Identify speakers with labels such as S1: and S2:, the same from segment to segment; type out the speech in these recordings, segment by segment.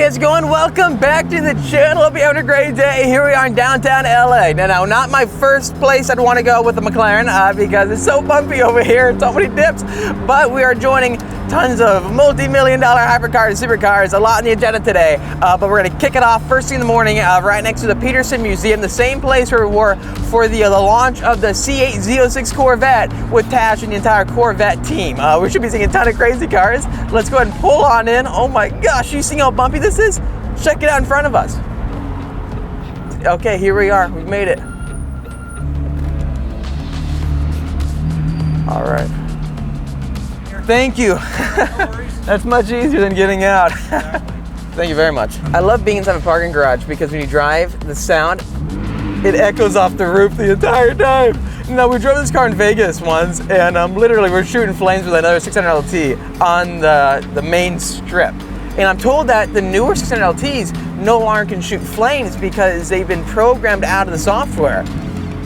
S1: how's it going? Welcome back to the channel. Hope you're having a great day. Here we are in downtown LA. Now, not my first place I'd want to go with the McLaren because it's so bumpy over here and so many dips, but we are joining tons of multi-million-dollar hypercars, supercars, a lot in the agenda today, but we're going to kick it off first thing in the morning right next to the Peterson Museum, the same place where we were for the launch of the C8 Z06 Corvette with Tash and the entire Corvette team. We should be seeing a ton of crazy cars. Let's go ahead and pull on in. Oh my gosh, you see how bumpy this is? Check it out in front of us. Okay, here we are. We've made it. All right. Thank you. That's much easier than getting out. Thank you very much. I love being inside a parking garage because when you drive, the sound, it echoes off the roof the entire time. Now, we drove this car in Vegas once, and literally we're shooting flames with another 600 LT on the main strip. And I'm told that the newer 600 LTs no longer can shoot flames because they've been programmed out of the software.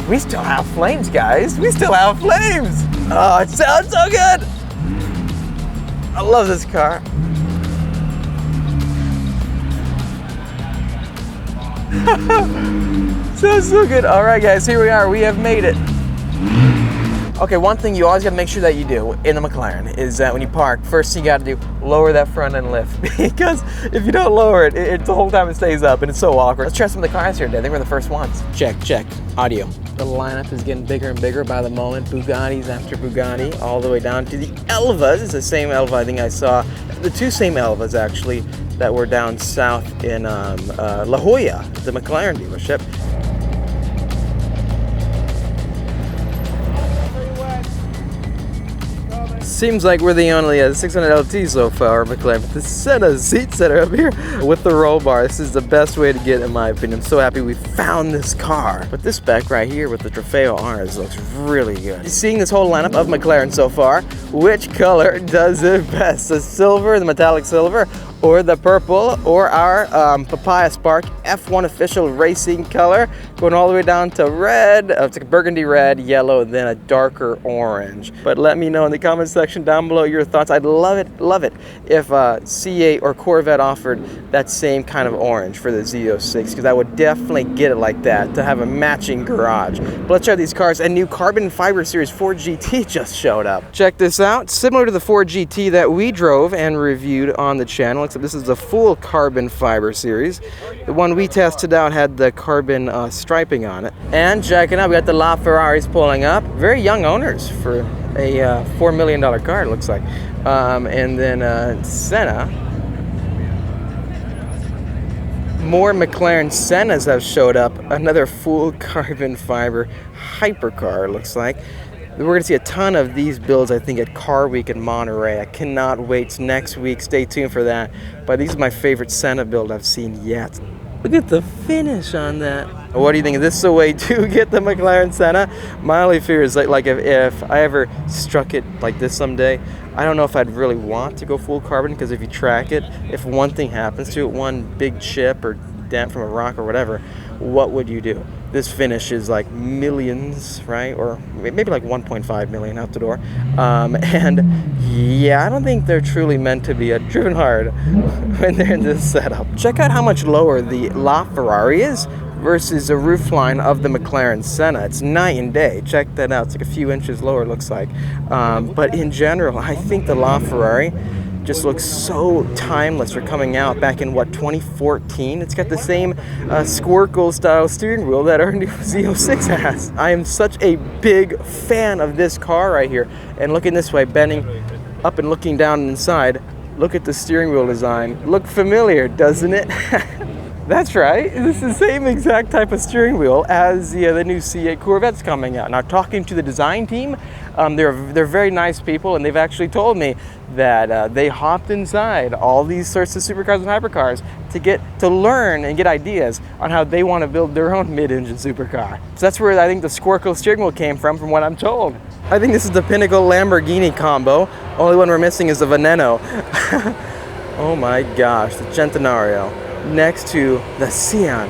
S1: We still have flames, guys. We still have flames. Oh, it sounds so good. I love this car. Sounds so good. All right, guys, here we are. We have made it. Okay, one thing you always got to make sure that you do in the McLaren is that when you park, first thing you got to do, lower that front end lift. Because if you don't lower it, the whole time it stays up and it's so awkward. Let's try some of the cars here today. I think we're the first ones. Check. Audio. The lineup is getting bigger and bigger by the moment. Bugattis after Bugatti, all the way down to the Elvas. It's the same Elva I think I saw. The two same Elvas, actually, that were down south in La Jolla, the McLaren dealership. Seems like we're the only 600 LT so far, McLaren. But the set of seats that are up here with the roll bar, this is the best way to get, in my opinion. I'm so happy we found this car. But this spec right here with the Trofeo Rs looks really good. Seeing this whole lineup of McLaren so far, which color does it best? The silver, the metallic silver, or the purple, or our Papaya Spark F1 official racing color, going all the way down to red. It's like a burgundy red, yellow, then a darker orange. But let me know in the comment section down below your thoughts. I'd love it if C8 or Corvette offered that same kind of orange for the Z06, because I would definitely get it like that to have a matching garage. But let's try these cars. A new carbon fiber series 4 GT just showed up. Check this out. Similar to the 4 GT that we drove and reviewed on the channel, except this is the full carbon fiber series. The one we tested out had the carbon striping on it. And check it out, we got the LaFerraris pulling up. Very young owners for a $4 million car, it looks like. And then Senna. More McLaren Sennas have showed up. Another full carbon fiber hypercar, it looks like. We're going to see a ton of these builds, I think, at Car Week in Monterey. I cannot wait. It's next week. Stay tuned for that. But these are my favorite Senna build I've seen yet. Look at the finish on that. What do you think? Is this the way to get the McLaren Senna? My only fear is like if I ever struck it like this someday, I don't know if I'd really want to go full carbon, because if you track it, if one thing happens to it, one big chip or dent from a rock or whatever, what would you do? This finish is like millions, right? Or maybe like 1.5 million out the door. And yeah, I don't think they're truly meant to be driven hard when they're in this setup. Check out how much lower the LaFerrari is versus the roofline of the McLaren Senna. It's night and day. Check that out. It's like a few inches lower, it looks like. But in general, I think the LaFerrari just looks so timeless for coming out back in, what, 2014? It's got the same Squircle style steering wheel that our new Z06 has. I am such a big fan of this car right here. And looking this way, bending up and looking down inside, look at the steering wheel design. Look familiar, doesn't it? That's right, this is the same exact type of steering wheel as the new C8 Corvette's coming out. Now, talking to the design team, they're very nice people, and they've actually told me that they hopped inside all these sorts of supercars and hypercars to learn and get ideas on how they want to build their own mid-engine supercar. So that's where I think the Squircle steering wheel came from what I'm told. I think this is the pinnacle Lamborghini combo. Only one we're missing is the Veneno. Oh my gosh, the Centenario next to the Cian.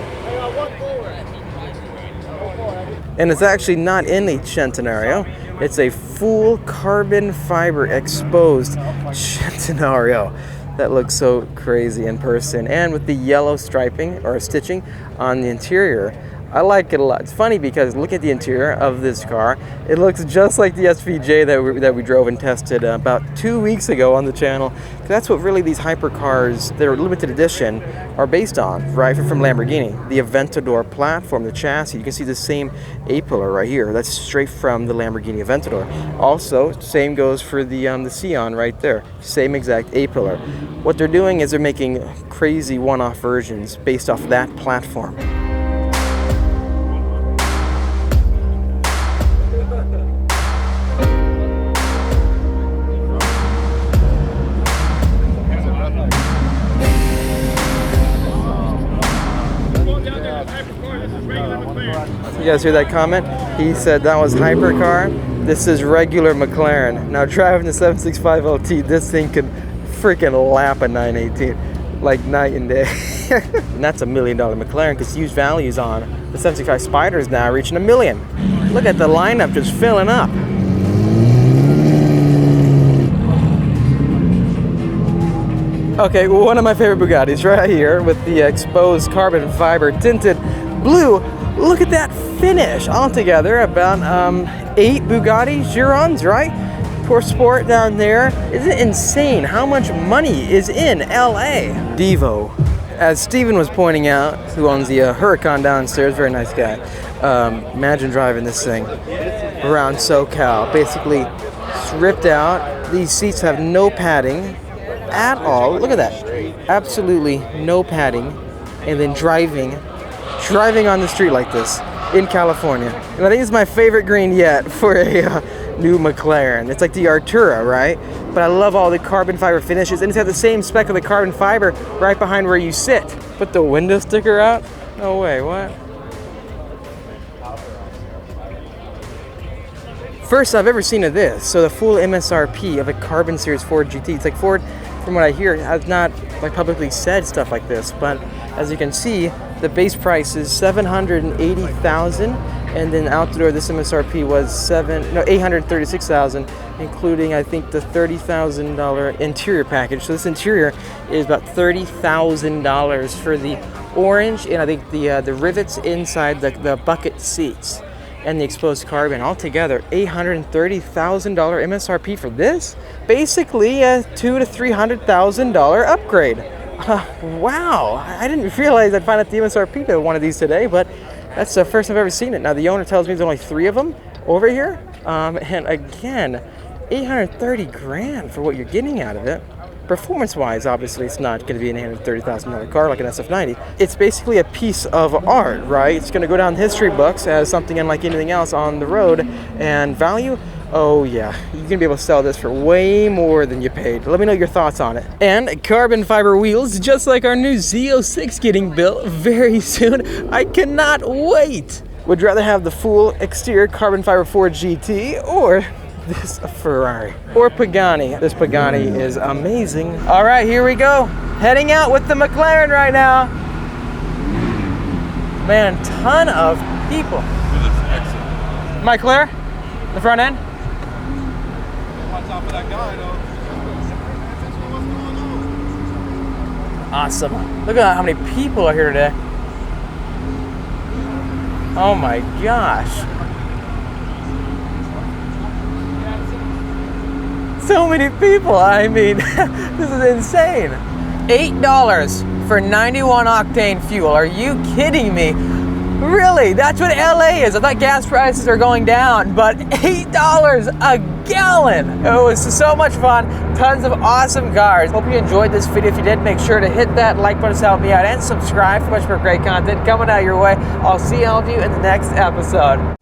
S1: And it's actually not in the Centenario. It's a full carbon fiber exposed Centenario. That looks so crazy in person. And with the yellow striping or stitching on the interior, I like it a lot. It's funny because look at the interior of this car. It looks just like the SVJ that we drove and tested about 2 weeks ago on the channel. That's what really these hypercars that are limited edition are based on, right? From Lamborghini. The Aventador platform, the chassis. You can see the same A-pillar right here. That's straight from the Lamborghini Aventador. Also, same goes for the Sion right there. Same exact A-pillar. What they're doing is they're making crazy one-off versions based off that platform. You guys hear that comment? He said that was Hypercar. This is regular McLaren. Now driving the 765 LT, this thing can freaking lap a 918, like night and day. And that's $1 million McLaren because used values on the 765 Spider is now reaching $1 million. Look at the lineup just filling up. Okay, one of my favorite Bugattis right here with the exposed carbon fiber tinted blue. Look at that finish. Altogether about 8 Bugatti Chirons, right? Poor Sport down there. Isn't it insane how much money is in LA? Devo. As Steven was pointing out, who owns the Huracan downstairs, very nice guy. Imagine driving this thing around SoCal. Basically stripped out. These seats have no padding at all. Look at that. Absolutely no padding. And then driving on the street like this in California. And I think it's my favorite green yet for a new McLaren. It's like the Artura, right? But I love all the carbon fiber finishes, and it's got the same spec of the carbon fiber right behind where you sit. Put the window sticker out? No way, what? First I've ever seen of this. So the full MSRP of a Carbon Series Ford GT. It's like Ford, from what I hear, has not like publicly said stuff like this, but as you can see, the base price is $780,000, and then out the door this MSRP was $836,000, including I think the $30,000 interior package. So this interior is about $30,000 for the orange, and I think the rivets inside the bucket seats and the exposed carbon. Altogether, $830,000 MSRP for this. Basically a $200,000 to $300,000 upgrade. Wow, I didn't realize I'd find out the MSRP to one of these today, but that's the first I've ever seen it. Now the owner tells me there's only 3 of them over here, and again, 830 grand for what you're getting out of it. Performance-wise, obviously, it's not going to be an $830,000 car like an SF90. It's basically a piece of art, right? It's going to go down history books as something unlike anything else on the road, and value. Oh yeah, you're gonna be able to sell this for way more than you paid. Let me know your thoughts on it. And carbon fiber wheels, just like our new Z06 getting built very soon. I cannot wait. Would you rather have the full exterior carbon fiber Ford GT or this Ferrari or Pagani? This Pagani is amazing. All right, here we go. Heading out with the McLaren right now. Man, ton of people. Am I clear? The front end?
S2: Top of that guy, though.
S1: Awesome. Look at how many people are here today. Oh my gosh. So many people. I mean, this is insane. $8 for 91 octane fuel. Are you kidding me? Really? That's what LA is. I thought gas prices are going down, but $8 a gallon. It was so much fun. Tons of awesome cars. Hope you enjoyed this video. If you did, make sure to hit that like button to help me out and subscribe for much more great content coming out your way. I'll see all of you in the next episode.